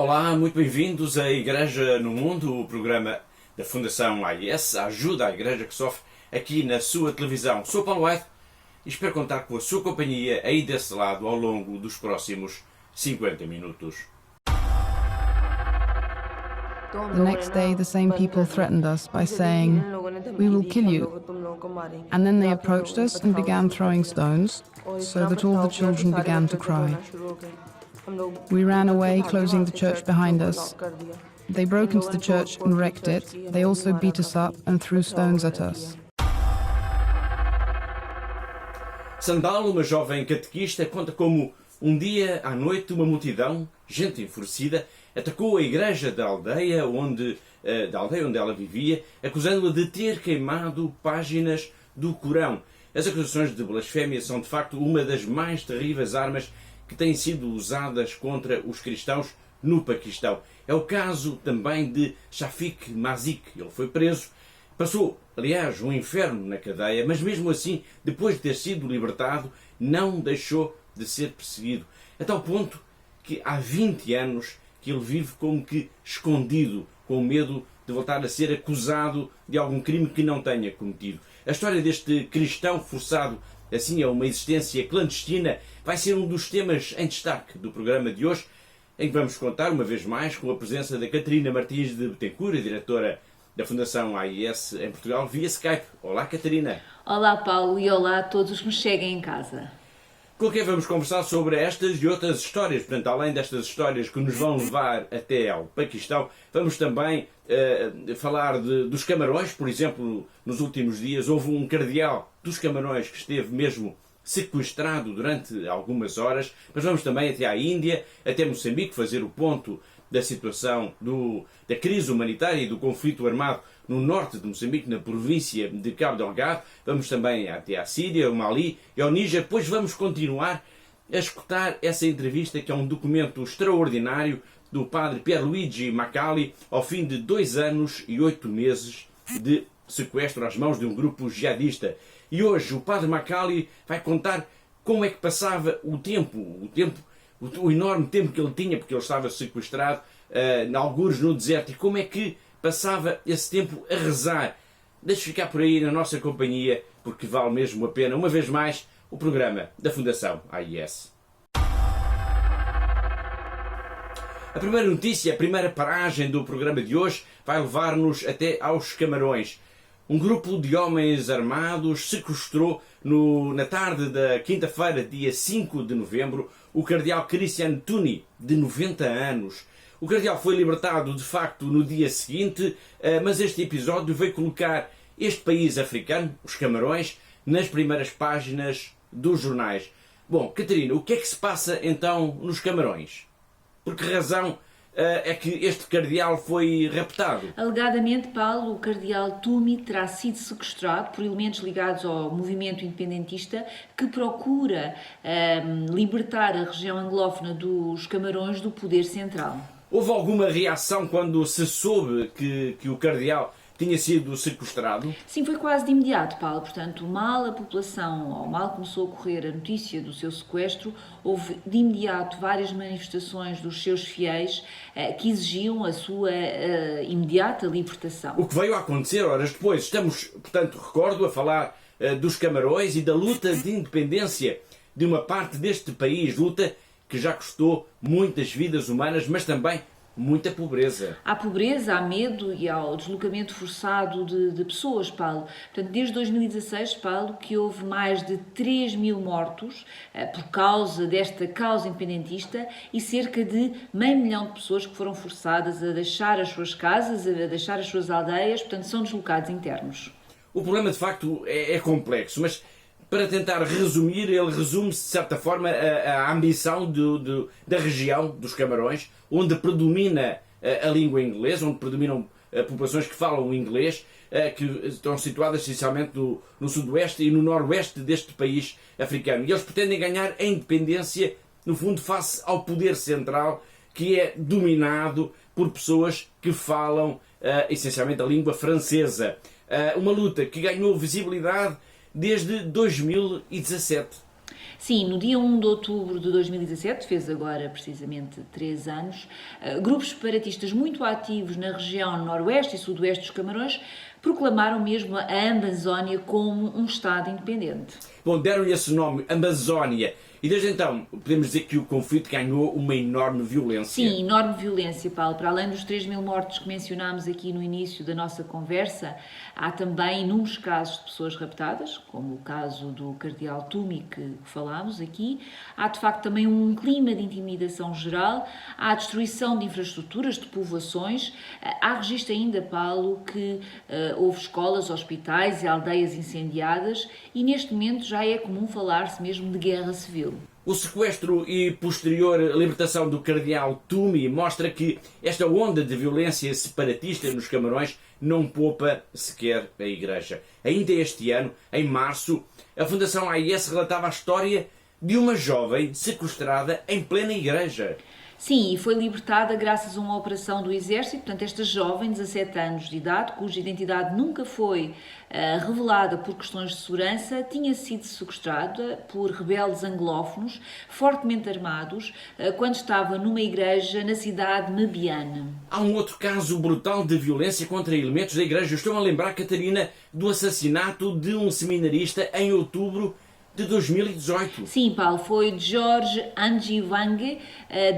Olá, muito bem-vindos à Igreja no Mundo, o programa da Fundação AIS, a ajuda à Igreja que sofre aqui na sua televisão. Sou Paulo White e espero contar com a sua companhia aí desse lado ao longo dos próximos 50 minutos. The next day, the same people threatened us by saying, "We will kill you." And then they approached us and began throwing stones, so that all the children began to cry. We ran away, closing the church behind us. They broke into the church and wrecked it. They also beat us up and threw stones at us. Sandal, uma jovem catequista, conta como um dia à noite uma multidão, gente enfurecida, atacou a igreja da aldeia onde ela vivia, acusando-a de ter queimado páginas do Corão. As acusações de blasfémia são de facto uma das mais terríveis armas que têm sido usadas contra os cristãos no Paquistão. É o caso também de Shafiq Mazik. Ele foi preso, passou, aliás, um inferno na cadeia, mas mesmo assim, depois de ter sido libertado, não deixou de ser perseguido. A tal ponto que há 20 anos que ele vive como que escondido, com medo de voltar a ser acusado de algum crime que não tenha cometido. A história deste cristão forçado assim a uma existência clandestina vai ser um dos temas em destaque do programa de hoje, em que vamos contar, uma vez mais, com a presença da Catarina Martins de Betancourt, a diretora da Fundação AIS em Portugal, via Skype. Olá, Catarina. Olá, Paulo, e olá a todos os que nos seguem em casa. Com quem vamos conversar sobre estas e outras histórias. Portanto, além destas histórias que nos vão levar até ao Paquistão, vamos também falar dos Camarões. Por exemplo, nos últimos dias houve um cardeal dos Camarões que esteve mesmo sequestrado durante algumas horas. Mas vamos também até à Índia, até Moçambique, fazer o ponto da situação da crise humanitária e do conflito armado no norte de Moçambique, na província de Cabo Delgado. Vamos também até à Síria, ao Mali e ao Níger. Depois vamos continuar a escutar essa entrevista, que é um documento extraordinário do padre Pierluigi Macali, ao fim de 2 anos e 8 meses de sequestro às mãos de um grupo jihadista. E hoje o padre Macali vai contar como é que passava o enorme tempo que ele tinha, porque ele estava sequestrado, algures no deserto, e como é que passava esse tempo a rezar. Deixe ficar por aí na nossa companhia, porque vale mesmo a pena, uma vez mais, o programa da Fundação AIS. A primeira notícia, a primeira paragem do programa de hoje, vai levar-nos até aos Camarões. Um grupo de homens armados sequestrou na tarde da quinta-feira, dia 5 de novembro, o cardeal Cristian Tuni, de 90 anos. O cardeal foi libertado, de facto, no dia seguinte, mas este episódio veio colocar este país africano, os Camarões, nas primeiras páginas dos jornais. Bom, Catarina, o que é que se passa então nos Camarões? Por que razão é que este cardeal foi raptado? Alegadamente, Paulo, o cardeal Tumi terá sido sequestrado por elementos ligados ao movimento independentista que procura libertar a região anglófona dos Camarões do poder central. Houve alguma reação quando se soube que o cardeal tinha sido sequestrado? Sim, foi quase de imediato, Paulo. Portanto, mal começou a correr a notícia do seu sequestro, houve de imediato várias manifestações dos seus fiéis que exigiam a sua imediata libertação. O que veio a acontecer horas depois? Estamos, portanto, recordo, a falar dos Camarões e da luta de independência de uma parte deste país, luta que já custou muitas vidas humanas, mas também muita pobreza. Há pobreza, há medo e há o deslocamento forçado de pessoas, Paulo. Portanto, desde 2016, Paulo, que houve mais de 3.000 mortos por causa desta causa independentista e cerca de 500.000 de pessoas que foram forçadas a deixar as suas casas, a deixar as suas aldeias, portanto, são deslocados internos. O problema, de facto, é complexo, mas para tentar resumir, ele resume-se, de certa forma, a ambição da região dos Camarões, onde predomina a língua inglesa, onde predominam populações que falam inglês, que estão situadas essencialmente no sudoeste e no noroeste deste país africano. E eles pretendem ganhar a independência, no fundo, face ao poder central, que é dominado por pessoas que falam essencialmente a língua francesa. Uma luta que ganhou visibilidade desde 2017. Sim, no dia 1 de outubro de 2017, fez agora precisamente 3 anos, grupos separatistas muito ativos na região noroeste e sudoeste dos Camarões proclamaram mesmo a Amazónia como um Estado independente. Bom, deram-lhe esse nome, Amazónia. E desde então, podemos dizer que o conflito ganhou uma enorme violência. Sim, enorme violência, Paulo. Para além dos 3.000 mortos que mencionámos aqui no início da nossa conversa, há também inúmeros casos de pessoas raptadas, como o caso do cardeal Tumi que falámos aqui. Há, de facto, também um clima de intimidação geral. Há a destruição de infraestruturas, de povoações. Há registro ainda, Paulo, que houve escolas, hospitais e aldeias incendiadas e, neste momento, já é comum falar-se mesmo de guerra civil. O sequestro e posterior libertação do cardeal Tumi mostra que esta onda de violência separatista nos Camarões não poupa sequer a Igreja. Ainda este ano, em março, a Fundação AIS relatava a história de uma jovem sequestrada em plena Igreja. Sim, e foi libertada graças a uma operação do Exército. Portanto, esta jovem, 17 anos de idade, cuja identidade nunca foi revelada por questões de segurança, tinha sido sequestrada por rebeldes anglófonos, fortemente armados, quando estava numa igreja na cidade de Mebiane. Há um outro caso brutal de violência contra elementos da Igreja. Estou a lembrar, Catarina, do assassinato de um seminarista em outubro de 2018. Sim, Paulo, foi George Anjivangue,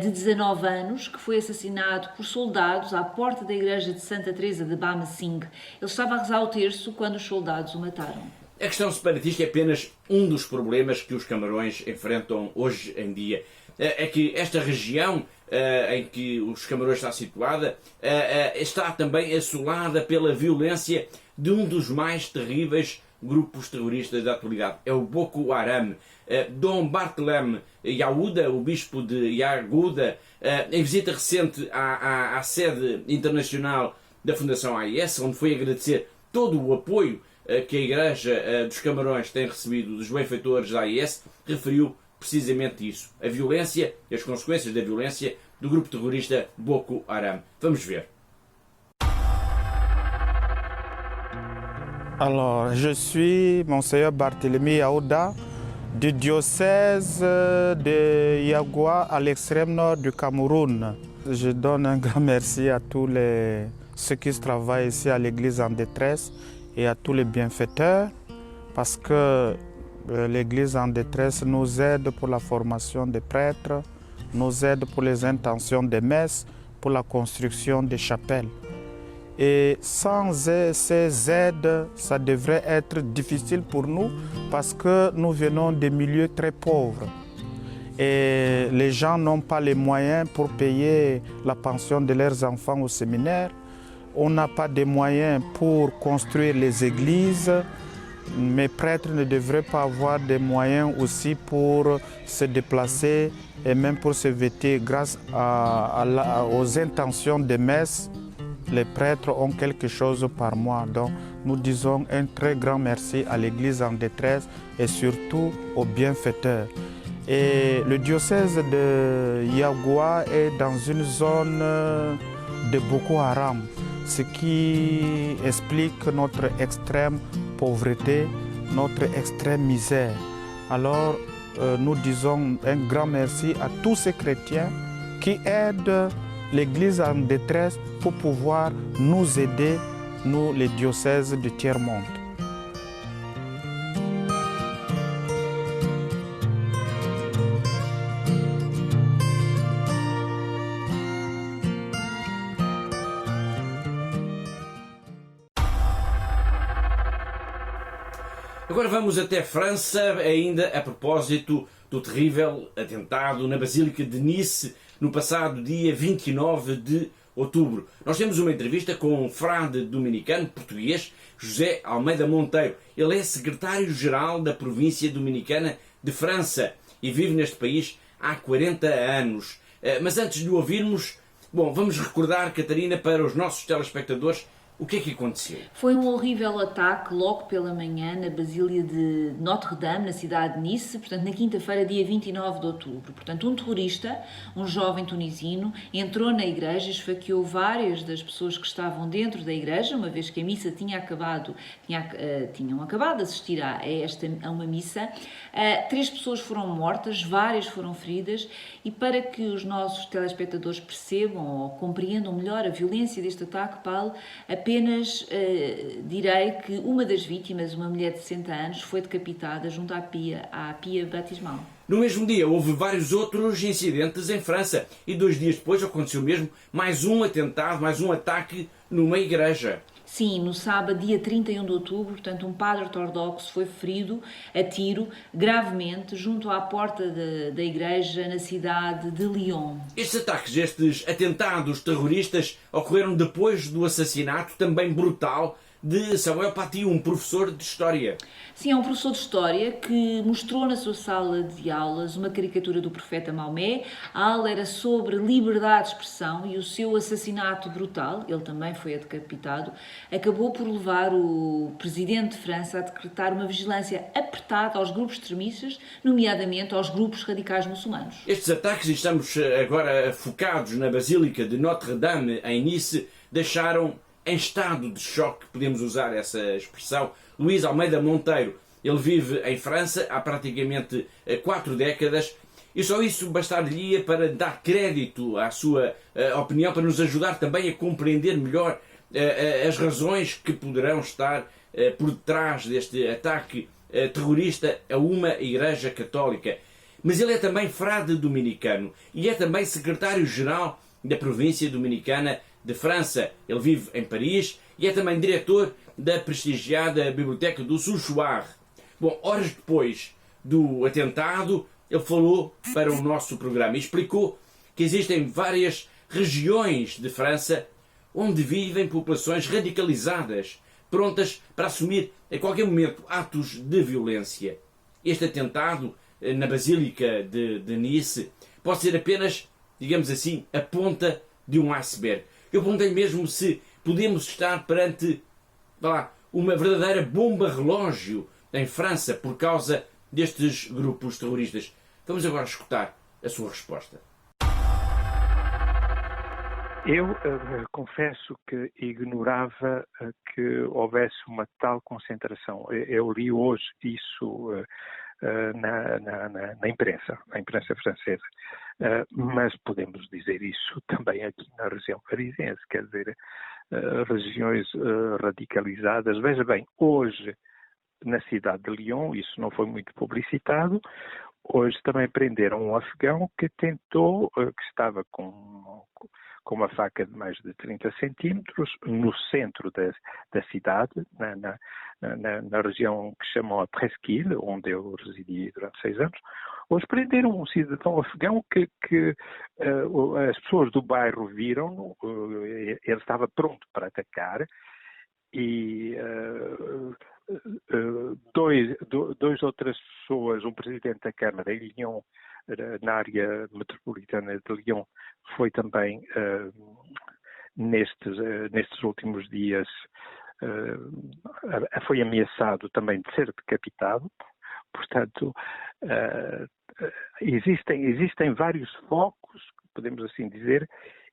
de 19 anos, que foi assassinado por soldados à porta da igreja de Santa Teresa de Bamsing. Ele estava a rezar o terço quando os soldados o mataram. A questão separatista é apenas um dos problemas que os Camarões enfrentam hoje em dia. É que esta região em que os Camarões está situada está também assolada pela violência de um dos mais terríveis grupos terroristas da atualidade. É o Boko Haram. Dom Bartolomé Yahuda, o bispo de Yaguda, em visita recente à sede internacional da Fundação AIS, onde foi agradecer todo o apoio que a Igreja dos Camarões tem recebido dos benfeitores da AIS, referiu precisamente isso. A violência e as consequências da violência do grupo terrorista Boko Haram. Vamos ver. Alors, je suis Monseigneur Barthélemy Yahuda du diocèse de Yagua à l'extrême nord du Cameroun. Je donne un grand merci à tous ceux qui travaillent ici à l'église en détresse et à tous les bienfaiteurs parce que l'église en détresse nous aide pour la formation des prêtres, nous aide pour les intentions des messes, pour la construction des chapelles. Et sans ces aides, ça devrait être difficile pour nous parce que nous venons des milieux très pauvres. Et les gens n'ont pas les moyens pour payer la pension de leurs enfants au séminaire. On n'a pas de moyens pour construire les églises. Mes prêtres ne devraient pas avoir des moyens aussi pour se déplacer et même pour se vêtir grâce aux intentions des messes. Les prêtres ont quelque chose par mois. Donc nous disons un très grand merci à l'Église en détresse et surtout aux bienfaiteurs. Et le diocèse de Yagua est dans une zone de Boko Haram, ce qui explique notre extrême pauvreté, notre extrême misère. Alors nous disons un grand merci à tous ces chrétiens qui aident l'Église en détresse pour pouvoir nous aider, nous les diocèses du tiers-monde. Agora vamos até França, ainda a propósito do terrível atentado na Basílica de Nice, no passado dia 29 de outubro. Nós temos uma entrevista com um frade dominicano português, José Almeida Monteiro. Ele é secretário-geral da província dominicana de França e vive neste país há 40 anos. Mas antes de o ouvirmos, bom, vamos recordar, Catarina, para os nossos telespectadores, O que é que aconteceu? Foi um horrível ataque logo pela manhã na Basílica de Notre-Dame, na cidade de Nice, portanto na quinta-feira, dia 29 de outubro. Portanto, um terrorista, um jovem tunisino, entrou na igreja e esfaqueou várias das pessoas que estavam dentro da igreja, uma vez que a missa tinham acabado de assistir a uma missa. 3 pessoas foram mortas, várias foram feridas, e para que os nossos telespectadores percebam ou compreendam melhor a violência deste ataque, Paulo, apenas direi que uma das vítimas, uma mulher de 60 anos, foi decapitada junto à pia batismal. No mesmo dia houve vários outros incidentes em França e 2 dias depois aconteceu mesmo mais um atentado, mais um ataque numa igreja. Sim, no sábado, dia 31 de outubro, portanto, um padre ortodoxo foi ferido a tiro, gravemente, junto à porta da igreja na cidade de Lyon. Estes ataques, estes atentados terroristas ocorreram depois do assassinato também brutal de Samuel Paty, um professor de História. Sim, é um professor de História que mostrou na sua sala de aulas uma caricatura do profeta Maomé. A aula era sobre liberdade de expressão e o seu assassinato brutal, ele também foi decapitado, acabou por levar o presidente de França a decretar uma vigilância apertada aos grupos extremistas, nomeadamente aos grupos radicais muçulmanos. Estes ataques, e estamos agora focados na Basílica de Notre-Dame, em Nice, deixaram em estado de choque, podemos usar essa expressão, Luís Almeida Monteiro. Ele vive em França há praticamente 4 décadas e só isso bastar-lhe para dar crédito à sua opinião, para nos ajudar também a compreender melhor as razões que poderão estar por detrás deste ataque terrorista a uma igreja católica. Mas ele é também frade dominicano e é também secretário-geral da província dominicana de França. Ele vive em Paris e é também diretor da prestigiada Biblioteca do Souchoir. Bom, horas depois do atentado, ele falou para o nosso programa e explicou que existem várias regiões de França onde vivem populações radicalizadas, prontas para assumir a qualquer momento atos de violência. Este atentado na Basílica de Nice pode ser apenas, digamos assim, a ponta de um iceberg. Eu perguntei mesmo se podemos estar perante uma verdadeira bomba relógio em França por causa destes grupos terroristas. Vamos agora escutar a sua resposta. Eu confesso que ignorava que houvesse uma tal concentração. Eu li hoje isso na imprensa francesa. Mas podemos dizer isso também aqui na região parisiense, quer dizer, regiões radicalizadas. Veja bem, hoje na cidade de Lyon, isso não foi muito publicitado, hoje também prenderam um afegão que tentou, que estava com uma faca de mais de 30 centímetros no centro da cidade, na região que chamam a Presqu'île, onde eu residi durante 6 anos. Hoje prenderam um cidadão afegão que as pessoas do bairro viram, ele estava pronto para atacar e dois outras pessoas, um presidente da Câmara em Lyon, na área metropolitana de Lyon, foi também nestes últimos dias foi ameaçado também de ser decapitado. Portanto, existem vários focos, podemos assim dizer,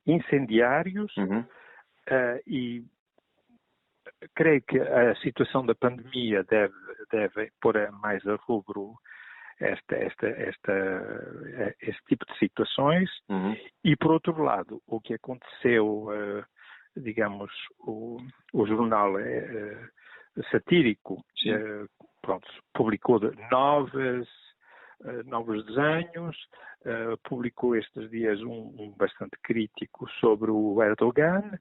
incendiários, e creio que a situação da pandemia deve pôr mais a rubro este tipo de situações. E, por outro lado, o que aconteceu, digamos, o jornal satírico publicou novos desenhos, publicou estes dias um bastante crítico sobre o Erdogan,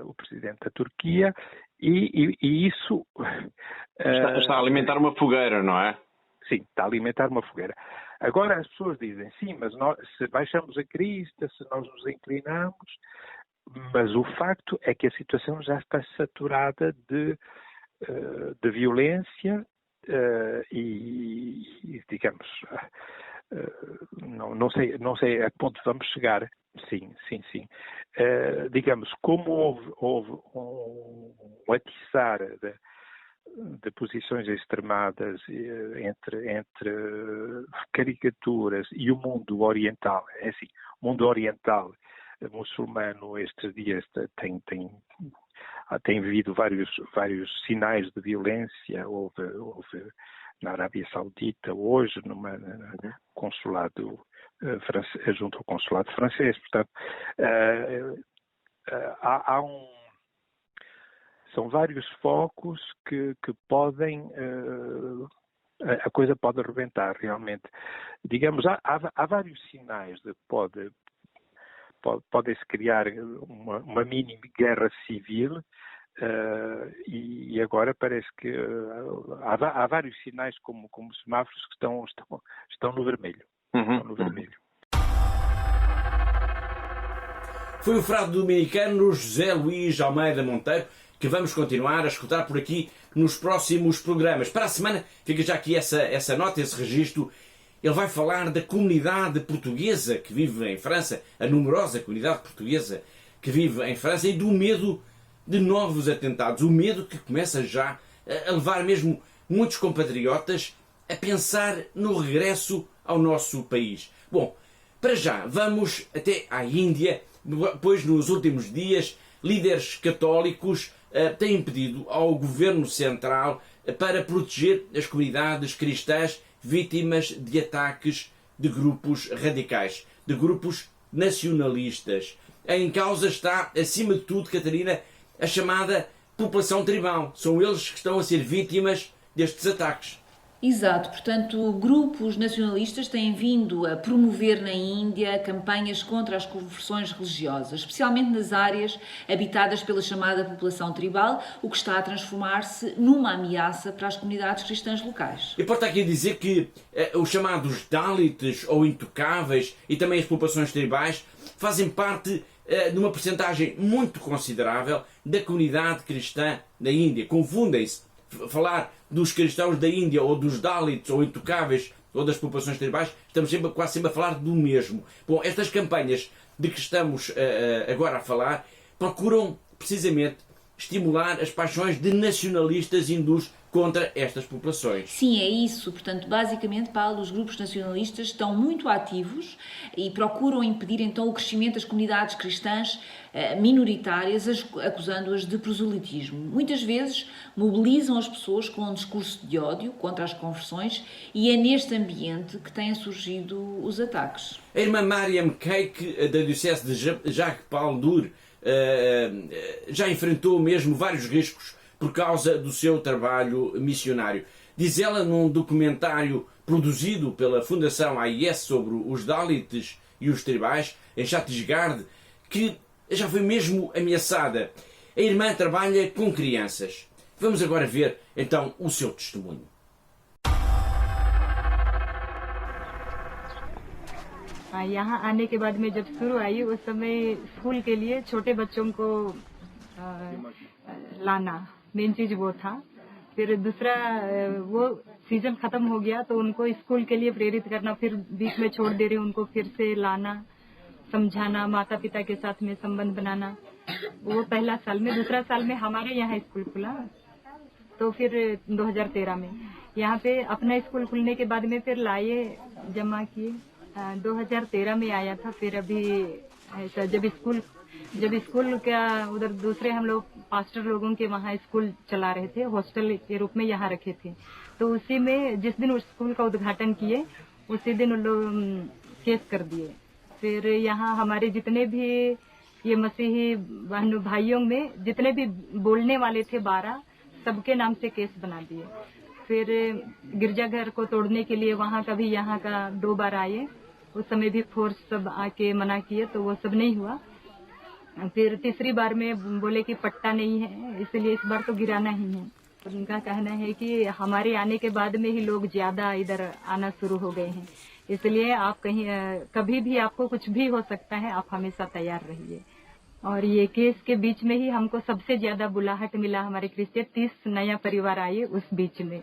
o presidente da Turquia, e isso... Está a alimentar uma fogueira, não é? Sim, está a alimentar uma fogueira. Agora as pessoas dizem, sim, mas se baixamos a crista, se nós nos inclinamos, mas o facto é que a situação já está saturada de violência e, digamos, não sei a que ponto vamos chegar. Sim. Digamos, como houve um atiçar de posições extremadas entre caricaturas e o mundo oriental. É assim, o mundo oriental muçulmano estes dias tem havido vários sinais de violência. Houve na Arábia Saudita hoje, numa consulado junto ao consulado francês. Portanto, são vários focos que podem, a coisa pode arrebentar realmente. Digamos, há vários sinais de que pode-se criar uma mini guerra civil, e agora parece que há vários sinais como semáforos que estão no vermelho. Estão no vermelho. Foi o frade dominicano José Luís Almeida Monteiro, que vamos continuar a escutar por aqui nos próximos programas. Para a semana, fica já aqui essa nota, esse registro. Ele vai falar da comunidade portuguesa que vive em França, a numerosa comunidade portuguesa que vive em França, e do medo de novos atentados. O medo que começa já a levar mesmo muitos compatriotas a pensar no regresso ao nosso país. Bom, para já, vamos até à Índia, pois nos últimos dias líderes católicos têm pedido ao governo central para proteger as comunidades cristãs vítimas de ataques de grupos radicais, de grupos nacionalistas. Em causa está, acima de tudo, Catarina, a chamada população tribal. São eles que estão a ser vítimas destes ataques. Exato, portanto, grupos nacionalistas têm vindo a promover na Índia campanhas contra as conversões religiosas, especialmente nas áreas habitadas pela chamada população tribal, o que está a transformar-se numa ameaça para as comunidades cristãs locais. Importa aqui dizer que os chamados Dalits ou intocáveis e também as populações tribais fazem parte de uma percentagem muito considerável da comunidade cristã da Índia. Confundem-se. Falar dos cristãos da Índia ou dos Dalits ou intocáveis ou das populações tribais, estamos quase sempre a falar do mesmo. Bom, estas campanhas de que estamos agora a falar procuram precisamente estimular as paixões de nacionalistas hindus contra estas populações. Sim, é isso. Portanto, basicamente, Paulo, os grupos nacionalistas estão muito ativos e procuram impedir então o crescimento das comunidades cristãs minoritárias, acusando-as de proselitismo. Muitas vezes mobilizam as pessoas com um discurso de ódio contra as conversões, e é neste ambiente que têm surgido os ataques. A irmã Mariam Keik, da Diocese de Jagpaldur, já enfrentou mesmo vários riscos por causa do seu trabalho missionário. Diz ela num documentário produzido pela Fundação AIS sobre os Dalits e os tribais, em Chhattisgarh, que já foi mesmo ameaçada. A irmã trabalha com crianças. Vamos agora ver, então, o seu testemunho. यहाँ आने के बाद में जब शुरू आई उस समय स्कूल के लिए छोटे बच्चों को लाना मेन चीज वो था। फिर दूसरा वो सीजन खत्म हो गया तो उनको स्कूल के लिए प्रेरित करना, फिर बीच में छोड़ दे रहे उनको फिर से लाना, समझाना, माता पिता के साथ में संबंध बनाना। वो पहला साल में। दूसरा साल में हमारे यहाँ स्कूल खुला तो फिर 2013 में यहाँ पे अपना स्कूल खुलने के बाद में फिर लाए जमा किए। 2013 में आया था। फिर अभी ऐसा जब स्कूल का उधर दूसरे हम लोग पास्टर लोगों के वहाँ स्कूल चला रहे थे, हॉस्टल के रूप में यहाँ रखे थे, तो उसी में जिस दिन उस स्कूल का उद्घाटन किए उसी दिन उन लोग केस कर दिए। फिर यहाँ हमारे जितने भी ये मसीही बहन भाइयों में जितने भी बोलने वाले थे 12 सबके नाम से केस बना दिए। फिर गिरजाघर को तोड़ने के लिए वहाँ का भी यहाँ का 2 बार आए, उस समय भी फोर्स सब आके मना किए तो वो सब नहीं हुआ। फिर तीसरी बार में बोले कि पट्टा नहीं है इसलिए इस बार तो गिराना ही है। उनका कहना है कि हमारे आने के बाद में ही लोग ज्यादा इधर आना शुरू हो गए हैं, इसलिए आप कभी भी आपको कुछ भी हो सकता है, आप हमेशा तैयार रहिए। और ये केस के बीच में ही हमको सबसे ज्यादा बुलाहट मिला। हमारे क्रिश्चियन 30 नया परिवार आए उस बीच में।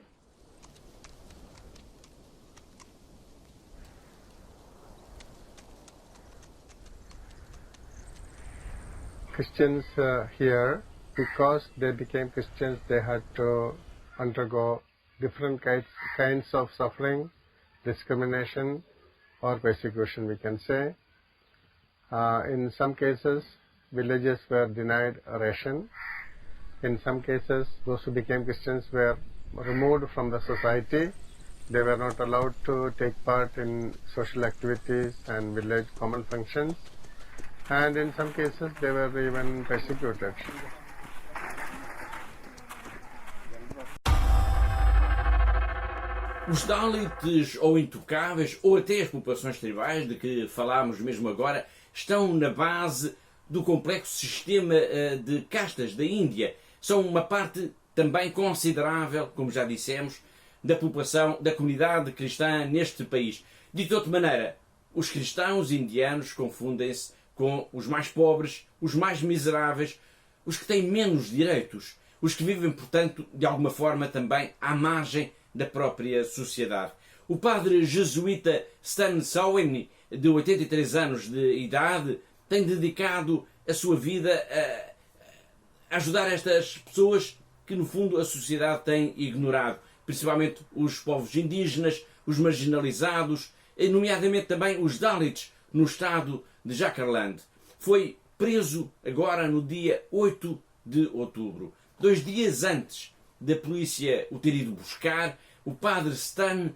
Christians here, because they became Christians, they had to undergo different kinds of suffering, discrimination, or persecution, we can say. In some cases, villages were denied ration. In some cases, those who became Christians were removed from the society. They were not allowed to take part in social activities and village common functions. And in some cases, they were even persecuted. Os Dalits, ou intocáveis, ou até as populações tribais, de que falámos mesmo agora, estão na base do complexo sistema de castas da Índia. São uma parte também considerável, como já dissemos, da população, da comunidade cristã neste país. De outra maneira, os cristãos indianos confundem-se com os mais pobres, os mais miseráveis, os que têm menos direitos, os que vivem, portanto, de alguma forma também à margem da própria sociedade. O padre jesuíta Stan Swami, de 83 anos de idade, tem dedicado a sua vida a ajudar estas pessoas que, no fundo, a sociedade tem ignorado, principalmente os povos indígenas, os marginalizados, nomeadamente também os Dalits, no estado de Jharkhand. Foi preso agora no dia 8 de outubro. 2 dias antes da polícia o ter ido buscar, o padre Stan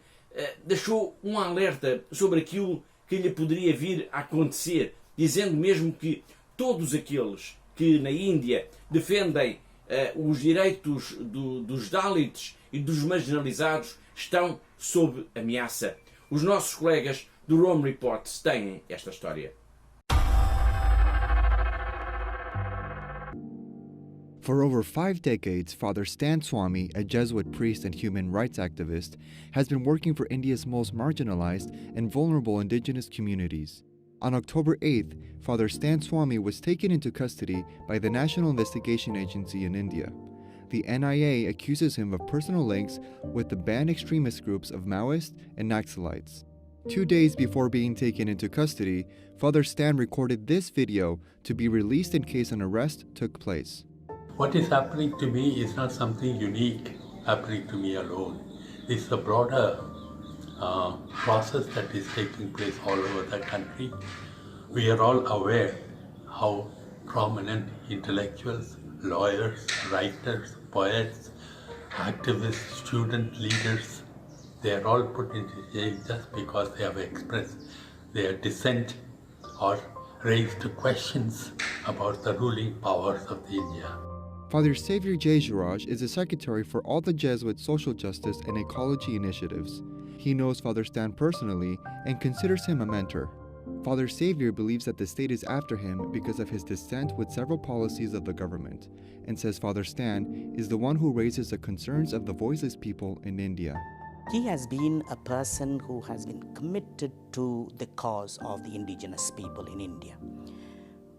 deixou um alerta sobre aquilo que lhe poderia vir a acontecer, dizendo mesmo que todos aqueles que na Índia defendem os direitos dos Dalits e dos marginalizados estão sob ameaça. Os nossos colegas do Rome Report têm esta história. For over 5 decades, Father Stan Swami, a Jesuit priest and human rights activist, has been working for India's most marginalized and vulnerable indigenous communities. On October 8th, Father Stan Swami was taken into custody by the National Investigation Agency in India. The NIA accuses him of personal links with the banned extremist groups of Maoists and Naxalites. 2 days before being taken into custody, Father Stan recorded this video to be released in case an arrest took place. What is happening to me is not something unique happening to me alone. It's a broader process that is taking place all over the country. We are all aware how prominent intellectuals, lawyers, writers, poets, activists, student leaders, they are all put into jail just because they have expressed their dissent or raised questions about the ruling powers of India. Father Xavier Jejuraj is the secretary for all the Jesuit social justice and ecology initiatives. He knows Father Stan personally and considers him a mentor. Father Xavier believes that the state is after him because of his dissent with several policies of the government, and says Father Stan is the one who raises the concerns of the voiceless people in India. He has been a person who has been committed to the cause of the indigenous people in India.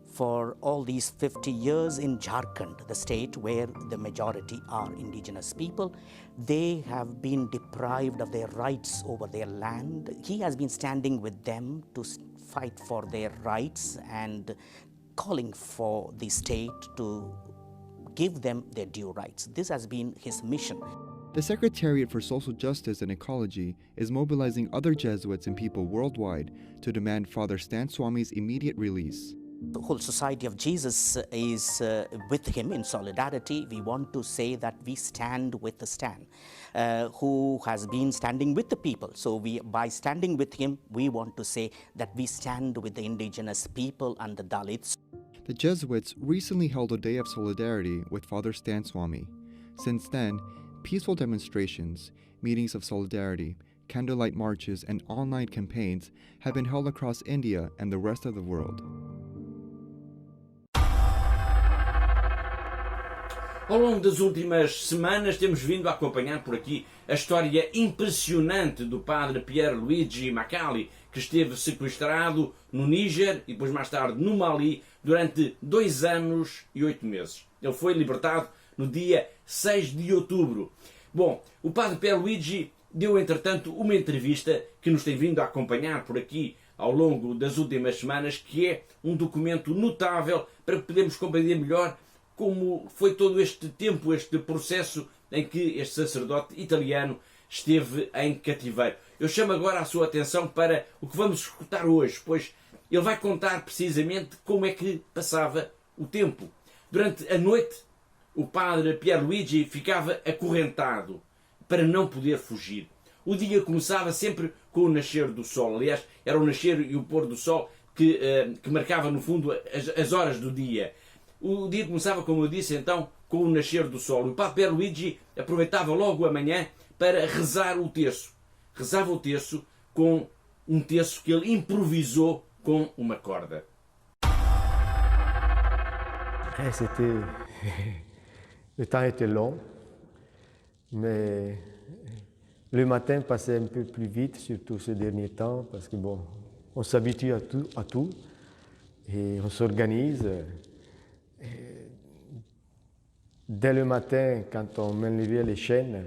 For all these 50 years in Jharkhand, the state where the majority are indigenous people, they have been deprived of their rights over their land. He has been standing with them to fight for their rights and calling for the state to give them their due rights. This has been his mission. The Secretariat for Social Justice and Ecology is mobilizing other Jesuits and people worldwide to demand Father Stan Swami's immediate release. The whole Society of Jesus is with him in solidarity. We want to say that we stand with the Stan, who has been standing with the people. So by standing with him, we want to say that we stand with the indigenous people and the Dalits. The Jesuits recently held a day of solidarity with Father Stan Swami. Since then, peaceful demonstrations, meetings of solidarity, candlelight marches, and online campaigns have been held across India and the rest of the world. Ao longo das últimas semanas temos vindo a acompanhar por aqui a história impressionante do padre Pierluigi Macali, que esteve sequestrado no Níger e depois mais tarde no Mali durante 2 anos e 8 meses. Ele foi libertado no dia 6 de outubro. Bom, o padre Pierluigi deu entretanto uma entrevista que nos tem vindo a acompanhar por aqui ao longo das últimas semanas, que é um documento notável para que podemos compreender melhor como foi todo este tempo, este processo em que este sacerdote italiano esteve em cativeiro. Eu chamo agora a sua atenção para o que vamos escutar hoje, pois ele vai contar precisamente como é que passava o tempo. Durante a noite, o padre Pierluigi ficava acorrentado para não poder fugir. O dia começava sempre com o nascer do sol. Aliás, era o nascer e o pôr do sol que marcava, no fundo, as horas do dia. O dia começava, como eu disse, então, com o nascer do sol. O padre Pierluigi aproveitava logo a manhã para rezar o terço. Rezava o terço com um terço que ele improvisou com uma corda. Le temps était long, mais le matin passait un peu plus vite, surtout ces derniers temps, parce que bon, on s'habitue à tout et on s'organise. Dès le matin, quand on m'enlevait les chaînes,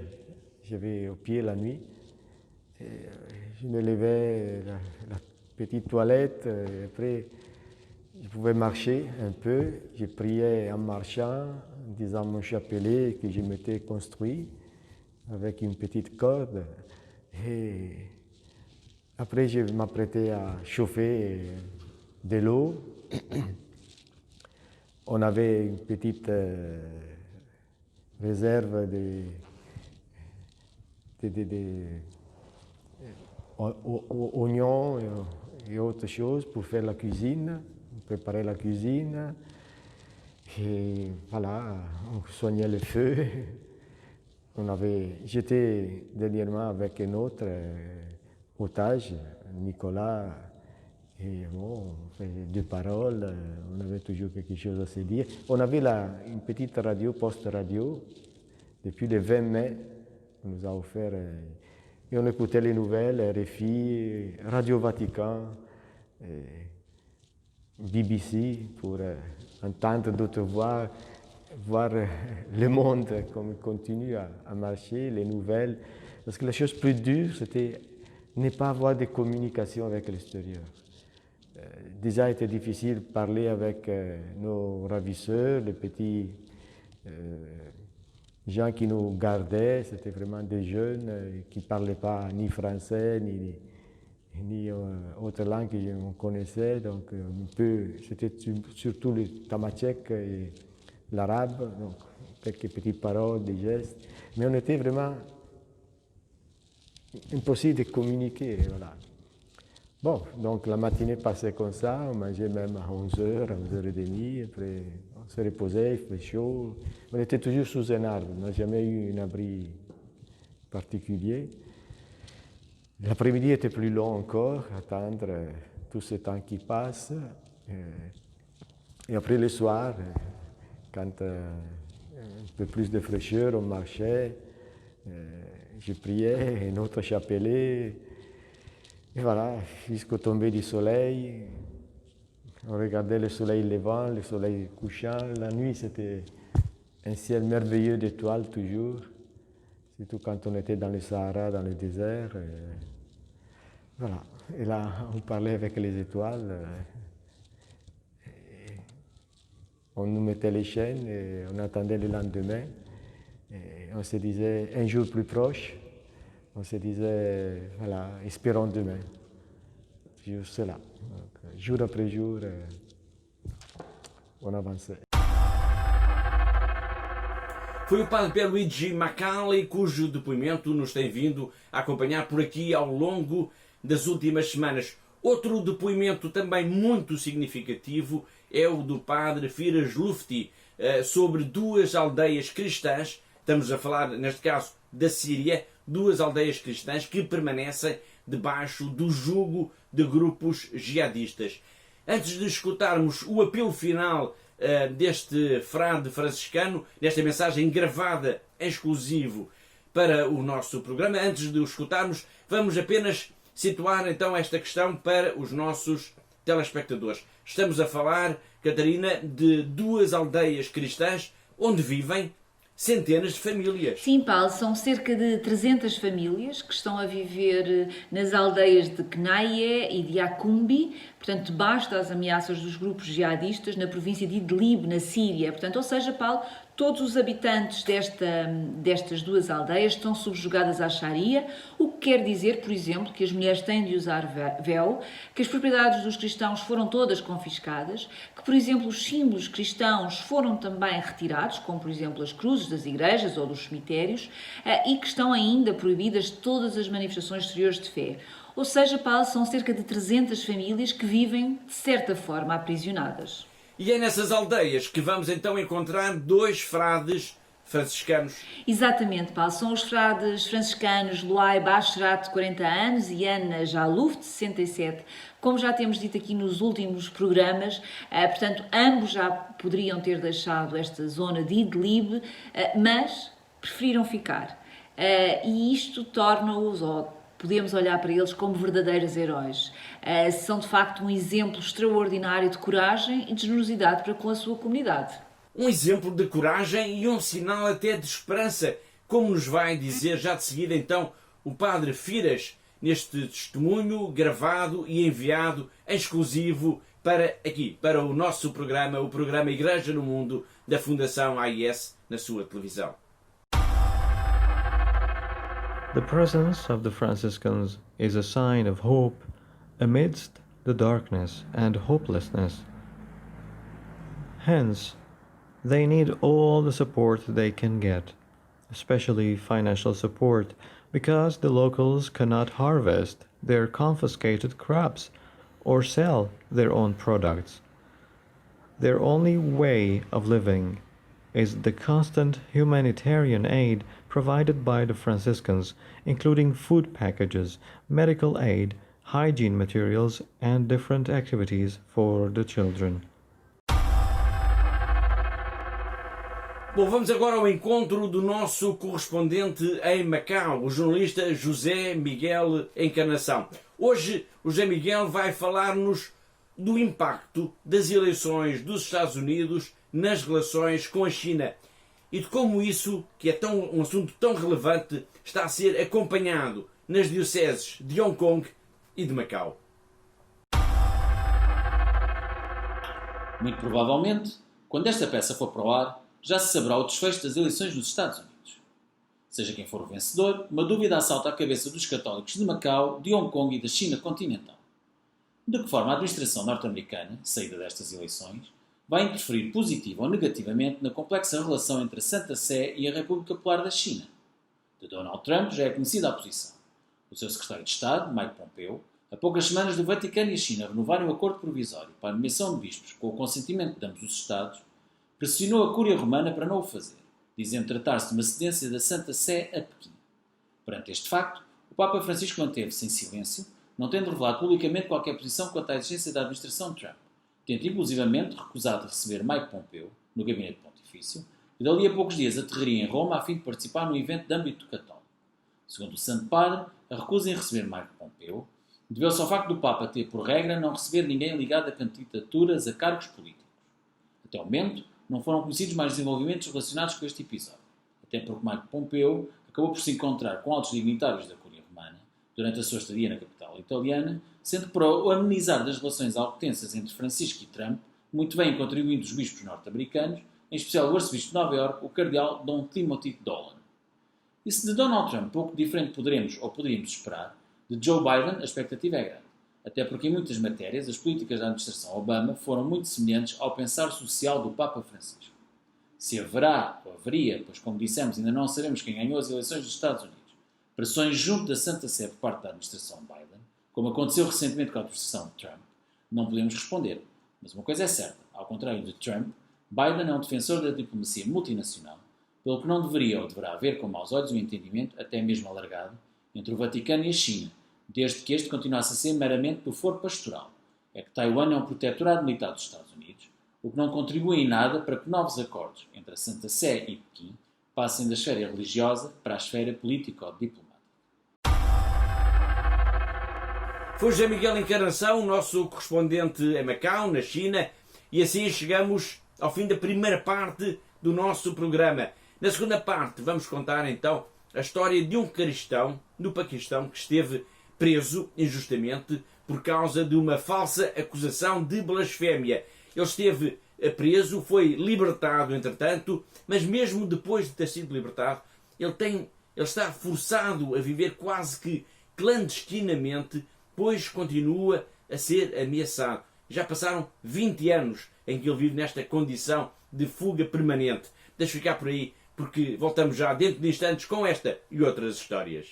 j'avais au pied la nuit, et je me levais la petite toilette, et après je pouvais marcher un peu, je priais en marchant, en disant mon chapelet que je m'étais construit avec une petite corde. Et après, je m'apprêtais à chauffer de l'eau. On avait une petite réserve de oignons et autres choses pour faire la cuisine. Préparer la cuisine, et voilà, on soignait le feu. J'étais dernièrement avec un autre otage, Nicolas, et bon, on fait deux paroles, on avait toujours quelque chose à se dire. On avait une petite radio, poste-radio, depuis le 20 mai, on nous a offert, et on écoutait les nouvelles, RFI, Radio Vatican, BBC pour entendre d'autres voix, voir le monde comme il continue à marcher, les nouvelles. Parce que la chose plus dure, c'était ne pas avoir de communication avec l'extérieur. Déjà, il était difficile de parler avec nos ravisseurs, les petits gens qui nous gardaient. C'était vraiment des jeunes qui ne parlaient pas ni français, ni autre langue qu'on connaissait, donc c'était surtout le tamatchek et l'arabe, donc quelques petites paroles, des gestes, mais on était vraiment impossible de communiquer, voilà. Bon, donc la matinée passait comme ça, on mangeait même à 11h, à 11h30, après on se reposait, il fait chaud, on était toujours sous un arbre, on n'a jamais eu un abri particulier. L'après-midi était plus long encore, attendre tout ce temps qui passe. Et après le soir, quand un peu plus de fraîcheur, on marchait, je priais, un autre chapelet. Et voilà, jusqu'au tomber du soleil, on regardait le soleil levant, le soleil couchant. La nuit, c'était un ciel merveilleux d'étoiles toujours, surtout quand on était dans le Sahara, dans le désert. Voilà, et là, on parlait avec les étoiles. On nous mettait les chaînes et on attendait le lendemain. Et on se disait, un jour plus proche, on se disait, voilà, espérons demain. Toujours cela. Donc, jour après jour, on avançait. Foi o padre Pierluigi Macali, cujo depoimento nos tem vindo a acompanhar por aqui ao longo das últimas semanas. Outro depoimento também muito significativo é o do padre Firas Lufti, sobre duas aldeias cristãs, estamos a falar neste caso da Síria, duas aldeias cristãs que permanecem debaixo do jugo de grupos jihadistas. Antes de escutarmos o apelo final deste frade franciscano, desta mensagem gravada em exclusivo para o nosso programa, antes de o escutarmos, vamos apenas situar então esta questão para os nossos telespectadores. Estamos a falar, Catarina, de duas aldeias cristãs onde vivem centenas de famílias. Sim, Paulo, são cerca de 300 famílias que estão a viver nas aldeias de Knaye e de Akumbi, portanto, debaixo das ameaças dos grupos jihadistas na província de Idlib, na Síria. Portanto, ou seja, Paulo, todos os habitantes destas duas aldeias estão subjugadas à Sharia, o que quer dizer, por exemplo, que as mulheres têm de usar véu, que as propriedades dos cristãos foram todas confiscadas, que, por exemplo, os símbolos cristãos foram também retirados, como, por exemplo, as cruzes das igrejas ou dos cemitérios, e que estão ainda proibidas todas as manifestações exteriores de fé. Ou seja, Paulo, são cerca de 300 famílias que vivem, de certa forma, aprisionadas. E é nessas aldeias que vamos então encontrar 2 frades franciscanos. Exatamente, Paulo. São os frades franciscanos Luai Bashrat, de 40 anos, e Ana Jalouf, de 67. Como já temos dito aqui nos últimos programas, portanto, ambos já poderiam ter deixado esta zona de Idlib, mas preferiram ficar. E isto torna-os, podemos olhar para eles como verdadeiros heróis. São, de facto, um exemplo extraordinário de coragem e de generosidade para com a sua comunidade. Um exemplo de coragem e um sinal até de esperança, como nos vai dizer já de seguida, então, o Padre Firas, neste testemunho gravado e enviado em exclusivo para o nosso programa, o programa Igreja no Mundo, da Fundação AIS, na sua televisão. The presence of the Franciscans is a sign of hope amidst the darkness and hopelessness. Hence, they need all the support they can get, especially financial support, because the locals cannot harvest their confiscated crops or sell their own products. Their only way of living is the constant humanitarian aid provided by the Franciscans, including food packages, medical aid, hygiene materials, and different activities for the children. Bom, vamos agora ao encontro do nosso correspondente em Macau, o jornalista José Miguel Encarnação. Hoje, o José Miguel vai falar-nos do impacto das eleições dos Estados Unidos nas relações com a China e de como isso, que é um assunto tão relevante, está a ser acompanhado nas dioceses de Hong Kong e de Macau. Muito provavelmente, quando esta peça for para o ar, já se saberá o desfecho das eleições nos Estados Unidos. Seja quem for o vencedor, uma dúvida assalta a cabeça dos católicos de Macau, de Hong Kong e da China continental. De que forma a administração norte-americana, saída destas eleições, vai interferir positivo ou negativamente na complexa relação entre a Santa Sé e a República Popular da China? De Donald Trump já é conhecida a posição. O seu secretário de Estado, Mike Pompeo, a poucas semanas do Vaticano e a China renovarem o acordo provisório para a nomeação de bispos com o consentimento de ambos os Estados, pressionou a Cúria Romana para não o fazer, dizendo tratar-se de uma cedência da Santa Sé a Pequim. Perante este facto, o Papa Francisco manteve-se em silêncio, não tendo revelado publicamente qualquer posição quanto à existência da administração Trump, tendo inclusivamente recusado receber Mike Pompeo no gabinete pontifício, que dali a poucos dias aterraria em Roma a fim de participar num evento de âmbito católico. Segundo o Santo Padre, a recusa em receber Mike Pompeo deveu-se ao facto do Papa ter por regra não receber ninguém ligado a candidaturas a cargos políticos. Até o momento, não foram conhecidos mais desenvolvimentos relacionados com este episódio, até porque Mike Pompeo acabou por se encontrar com altos dignitários da Cúria Romana durante a sua estadia na capital italiana, sendo que para o amenizar das relações algo tensas entre Francisco e Trump, muito bem contribuindo os bispos norte-americanos, em especial o arcebispo de Nova Iorque, o cardeal Dom Timothy Dolan. E se de Donald Trump pouco diferente poderíamos esperar, de Joe Biden a expectativa é grande, até porque em muitas matérias as políticas da administração Obama foram muito semelhantes ao pensar social do Papa Francisco. Se haverá, ou haveria, pois como dissemos ainda não sabemos quem ganhou as eleições dos Estados Unidos, pressões junto da Santa Sé por parte da administração Biden, como aconteceu recentemente com a administração Trump, não podemos responder. Mas uma coisa é certa, ao contrário de Trump, Biden é um defensor da diplomacia multinacional, pelo que não deveria ou deverá haver com maus olhos um entendimento, até mesmo alargado, entre o Vaticano e a China, desde que este continuasse a ser meramente do foro pastoral. É que Taiwan é um protetorado militar dos Estados Unidos, o que não contribui em nada para que novos acordos entre a Santa Sé e Pequim passem da esfera religiosa para a esfera político-diplomática. Foi José Miguel Encarnação, o nosso correspondente em Macau, na China, e assim chegamos ao fim da primeira parte do nosso programa. Na segunda parte vamos contar então a história de um cristão no Paquistão que esteve preso injustamente por causa de uma falsa acusação de blasfémia. Ele esteve preso, foi libertado entretanto, mas mesmo depois de ter sido libertado, ele está forçado a viver quase que clandestinamente, pois continua a ser ameaçado. Já passaram 20 anos em que ele vive nesta condição de fuga permanente. Deixa ficar por aí, porque voltamos já dentro de instantes com esta e outras histórias.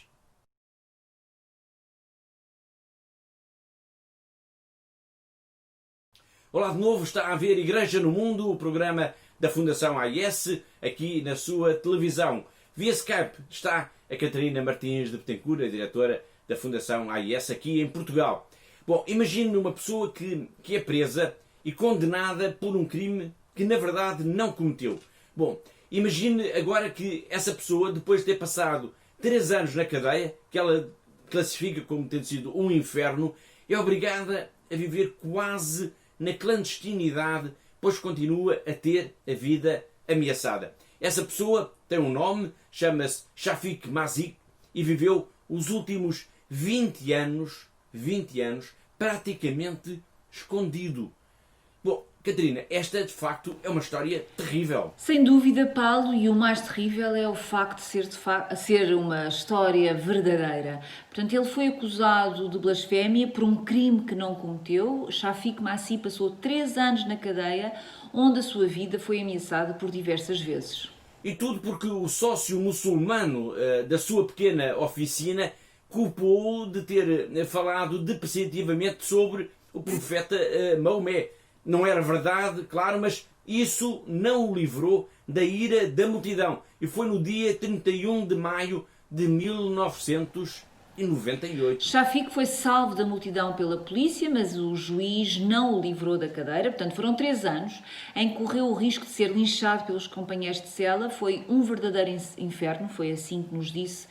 Olá de novo, está a ver Igreja no Mundo, o programa da Fundação AIS, aqui na sua televisão. Via Skype está a Catarina Martins de Betancourt, a diretora da Fundação AIS, aqui em Portugal. Bom, imagine uma pessoa que é presa e condenada por um crime que na verdade não cometeu. Bom, imagine agora que essa pessoa, depois de ter passado 3 anos na cadeia, que ela classifica como tendo sido um inferno, é obrigada a viver quase na clandestinidade, pois continua a ter a vida ameaçada. Essa pessoa tem um nome, chama-se Shafik Mazik, e viveu os últimos 20 anos praticamente escondido. Bom, Catarina, esta de facto é uma história terrível. Sem dúvida, Paulo, e o mais terrível é o facto de ser uma história verdadeira. Portanto, ele foi acusado de blasfémia por um crime que não cometeu. Shafik Masih passou 3 anos na cadeia, onde a sua vida foi ameaçada por diversas vezes. E tudo porque o sócio muçulmano da sua pequena oficina culpou-o de ter falado depreciativamente sobre o profeta Maomé. Não era verdade, claro, mas isso não o livrou da ira da multidão. E foi no dia 31 de maio de 1998. Shafik foi salvo da multidão pela polícia, mas o juiz não o livrou da cadeira. Portanto, foram 3 anos em que correu o risco de ser linchado pelos companheiros de cela. Foi um verdadeiro inferno, foi assim que nos disse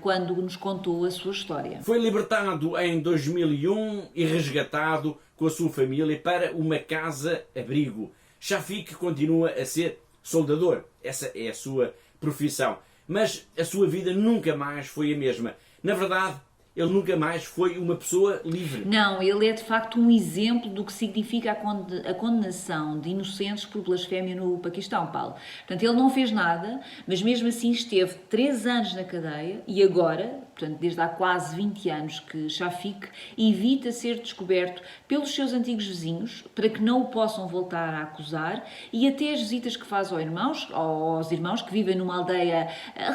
quando nos contou a sua história. Foi libertado em 2001 e resgatado com a sua família para uma casa-abrigo. Shafik continua a ser soldador, essa é a sua profissão, mas a sua vida nunca mais foi a mesma. Na verdade, ele nunca mais foi uma pessoa livre. Não, ele é de facto um exemplo do que significa a condenação de inocentes por blasfémia no Paquistão, Paulo. Portanto, ele não fez nada, mas mesmo assim esteve 3 anos na cadeia e agora, portanto, desde há quase 20 anos que Shafik evita ser descoberto pelos seus antigos vizinhos para que não o possam voltar a acusar, e até as visitas que faz aos irmãos que vivem numa aldeia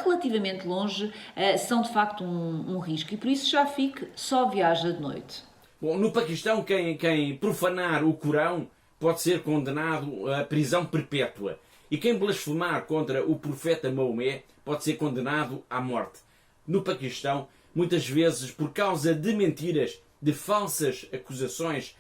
relativamente longe são de facto um risco, e por isso Shafik só viaja de noite. Bom, no Paquistão, quem profanar o Corão pode ser condenado à prisão perpétua, e quem blasfemar contra o profeta Maomé pode ser condenado à morte. No Paquistão, muitas vezes, por causa de mentiras, de falsas acusações